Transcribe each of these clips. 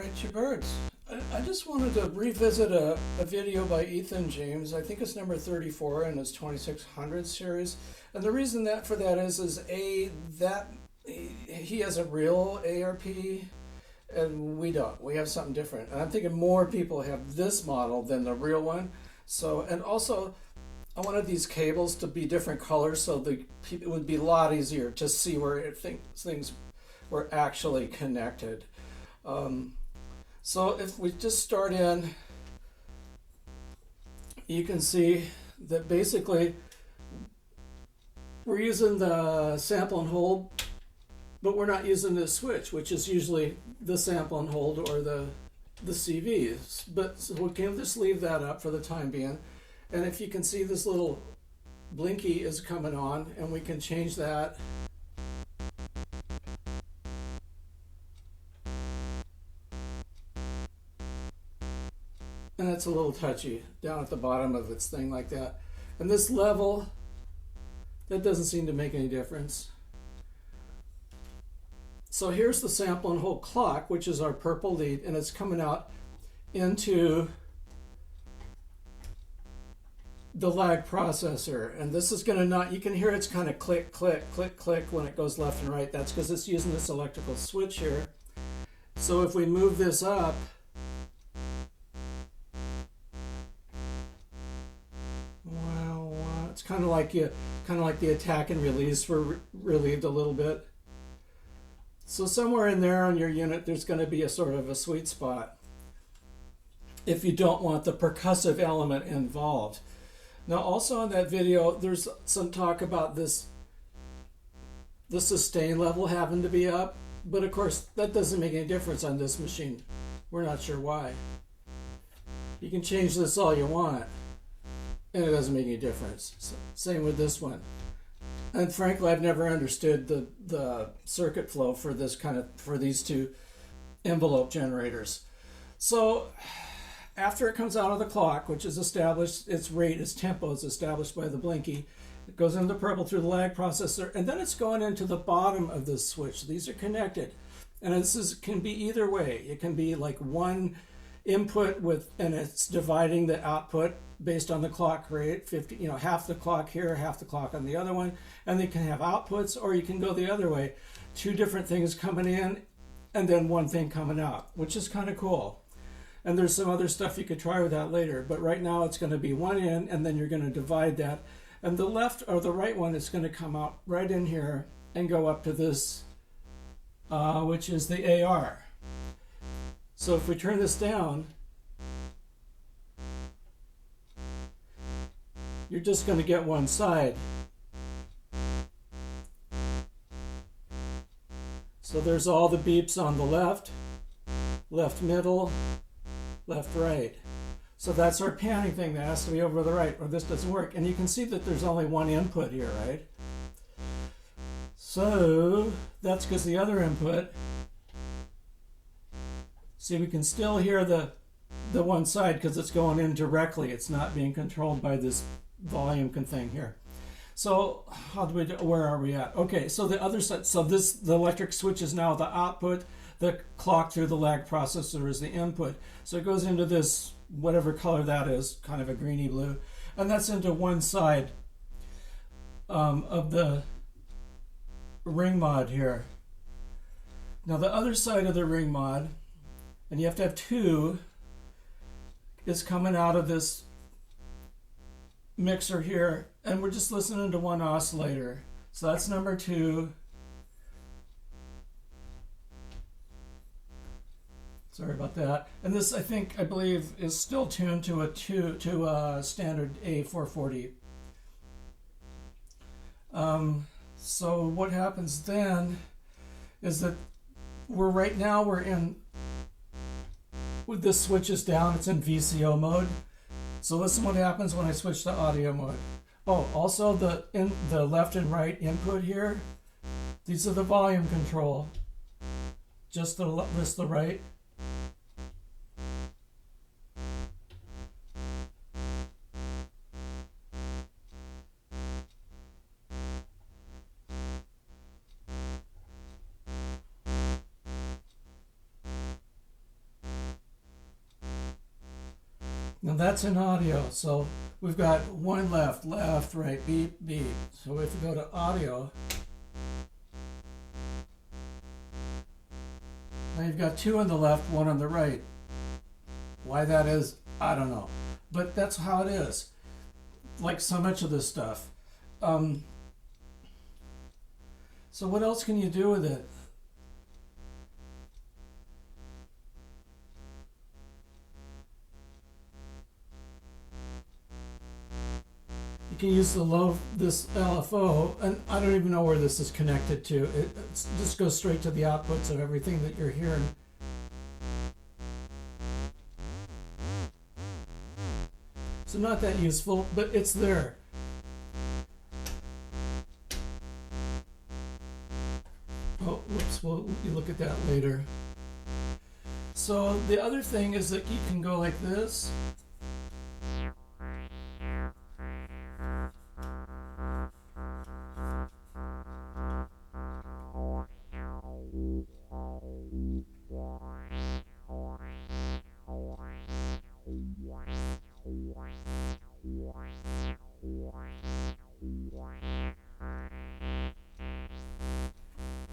right, you birds. I just wanted to revisit a video by Ethan James. I think it's number 34 in his 2600 series. And the reason that for that is A, that he has a real ARP and we don't. We have something different. And I'm thinking more people have this model than the real one. So, and also, I wanted these cables to be different colors so it would be a lot easier to see where things were actually connected. So if we just start in, you can see that basically we're using the sample and hold, but we're not using the switch, which is usually the sample and hold or the CVs. But so we can just leave that up for the time being. And if you can see, this little blinky is coming on, and we can change that. And it's a little touchy down at the bottom of its thing like that. And this level, that doesn't seem to make any difference. So here's the sample and hold clock, which is our purple lead, and it's coming out into the lag processor. And this is going to not, you can hear it's kind of click, click, click, click when it goes left and right. That's because it's using this electrical switch here. So if we move this up, it's kind of like the attack and release were relieved a little bit. So somewhere in there on your unit, there's going to be a sort of a sweet spot if you don't want the percussive element involved. Now, also in that video, there's some talk about the sustain level having to be up, but of course that doesn't make any difference on this machine. We're not sure why. You can change this all you want, and it doesn't make any difference. So, same with this one. And frankly, I've never understood the circuit flow for these two envelope generators. So after it comes out of the clock, which is established, its rate, its tempo is established by the blinky, it goes into purple through the lag processor, and then it's going into the bottom of this switch. These are connected. And can be either way. It can be like one input and it's dividing the output based on the clock rate, 50, half the clock here, half the clock on the other one, and they can have outputs, or you can go the other way, two different things coming in and then one thing coming out, which is kind of cool. And there's some other stuff you could try with that later, but right now it's going to be one in, and then you're going to divide that, and the left or the right one is going to come out right in here and go up to this, which is the AR. So if we turn this down, you're just going to get one side. So there's all the beeps on the left, left middle, left right. So that's our panning thing that has to be over the right, or this doesn't work. And you can see that there's only one input here, right? So that's because the other input, see, we can still hear the one side because it's going in directly. It's not being controlled by this volume thing here. So how do we do, where are we at? Okay, so the other side, so the electric switch is now the output, the clock through the lag processor is the input. So it goes into this, whatever color that is, kind of a greeny blue, and that's into one side of the ring mod here. Now the other side of the ring mod, and you have to have two, is coming out of this mixer here, and we're just listening to one oscillator. So that's number 2. Sorry about that. And this, I believe, is still tuned to a standard A440. So what happens then is that we're in, with this switch is down, it's in VCO mode. So listen what happens when I switch to audio mode. Oh, also the left and right input here, these are the volume control. Just the right. Now that's in audio, so we've got one left, right, beep, beep. So if we go to audio, now you've got two on the left, one on the right. Why that is, I don't know. But that's how it is. Like so much of this stuff. So what else can you do with it? You can use this LFO, and I don't even know where this is connected to. It just goes straight to the outputs of everything that you're hearing. So not that useful, but it's there. Oh, whoops, we'll look at that later. So the other thing is that you can go like this.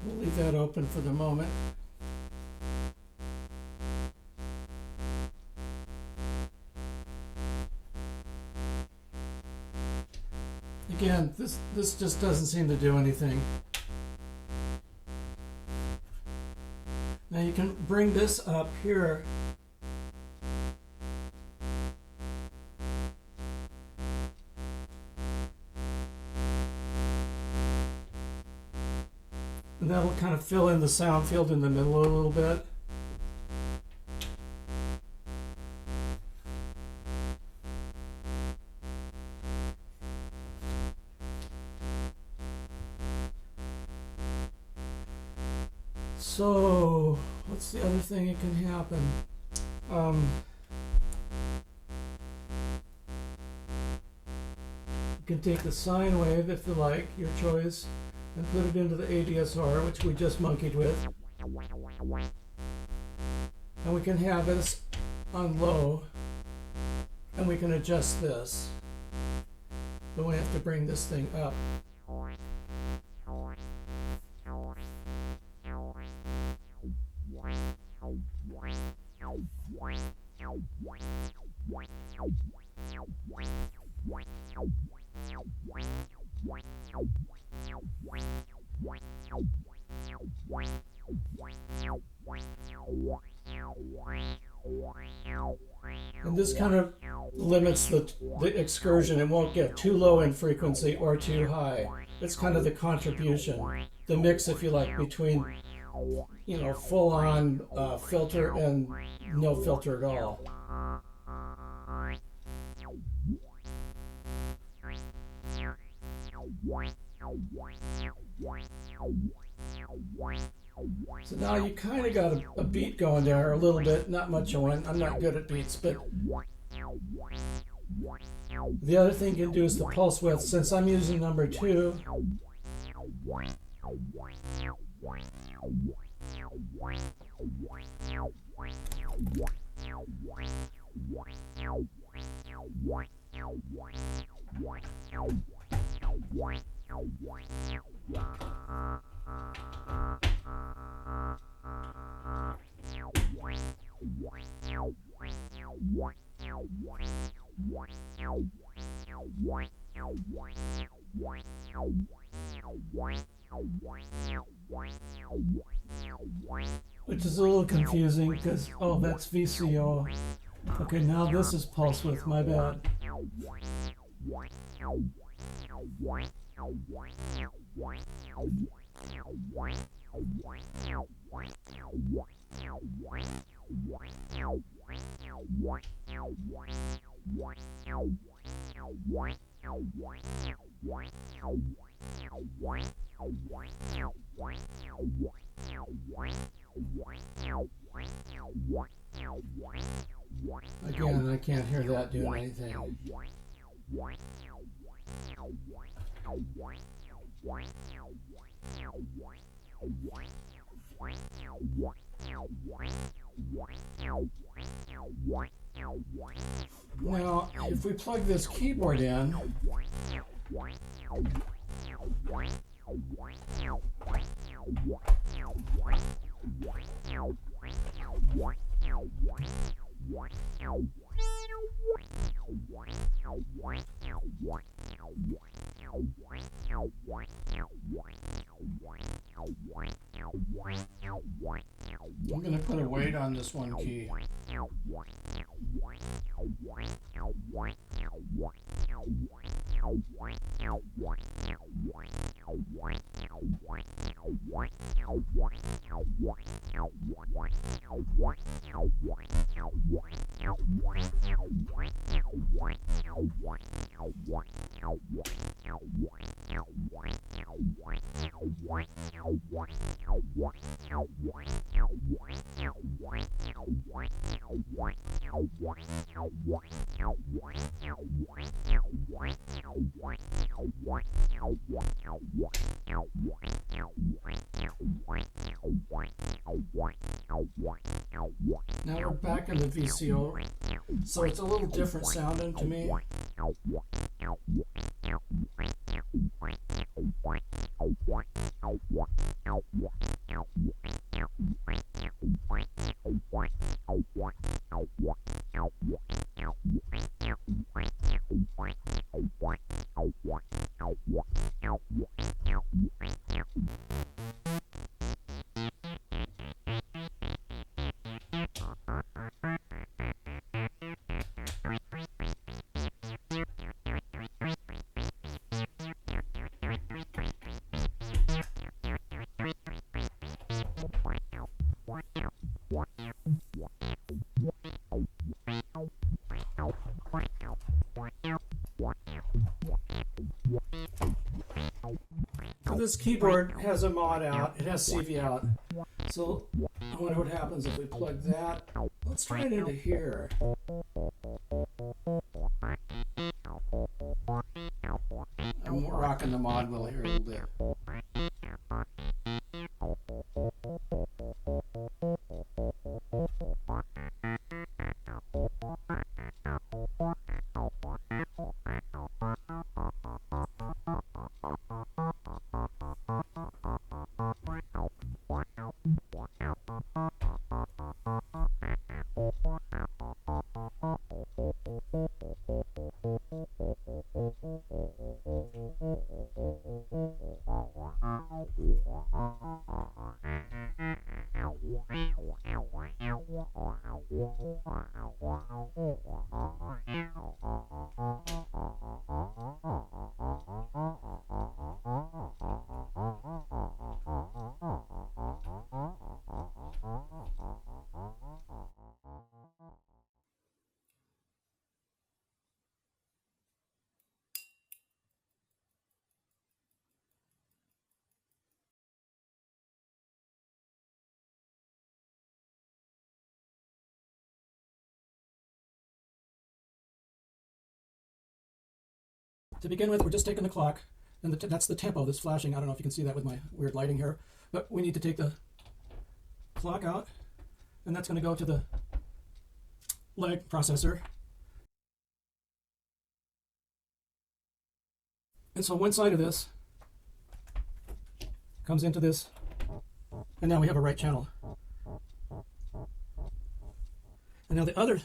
We'll leave that open for the moment. Again, this just doesn't seem to do anything. Now you can bring this up here. And that'll kind of fill in the sound field in the middle a little bit. So, what's the other thing that can happen? You can take the sine wave, if you like, your choice, and put it into the ADSR, which we just monkeyed with. And we can have this on low, and we can adjust this. But we have to bring this thing up. And this kind of limits the excursion. It won't get too low in frequency or too high. It's kind of the contribution, the mix, if you like, between, you know, full-on filter and no filter at all. So now you kind of got a beat going there, a little bit, not much of one. I'm not good at beats, but the other thing you can do is the pulse width. Since I'm using number 2, which is a little confusing because, oh, that's VCO. Okay, now this is pulse width, my bad. Again, I can't hear that doing anything. Now, if we plug this keyboard in, I'm going to put a weight on this one key. Now we're back in the VCO, so it's a little different sounding to me. So this keyboard has a mod out, it has CV out. So I wonder what happens if we plug that. Let's try it into here. I'm rocking the mod wheel here a little bit. To begin with, we're just taking the clock, and that's the tempo that's flashing. I don't know if you can see that with my weird lighting here, but we need to take the clock out, and that's going to go to the leg processor. And so one side of this comes into this, and now we have a right channel. And now the other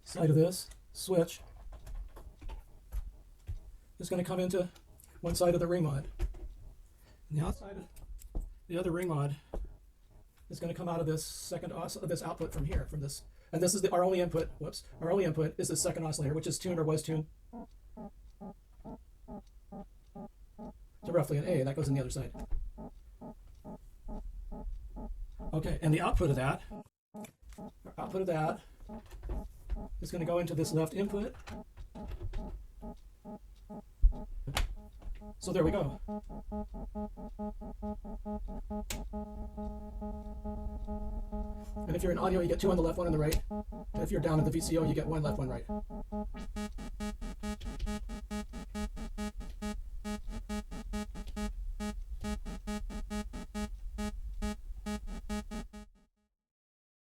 side of this switch is going to come into one side of the ring mod. And the outside of the other ring mod is going to come out of this second this output from here, from this. And this is our only input. Whoops. Our only input is the second oscillator, which is tuned or was tuned to roughly an A. That goes on the other side. Okay, and the output of that is going to go into this left input. So there we go. And if you're in audio, you get two on the left, one on the right. And if you're down at the VCO, you get one left, one right.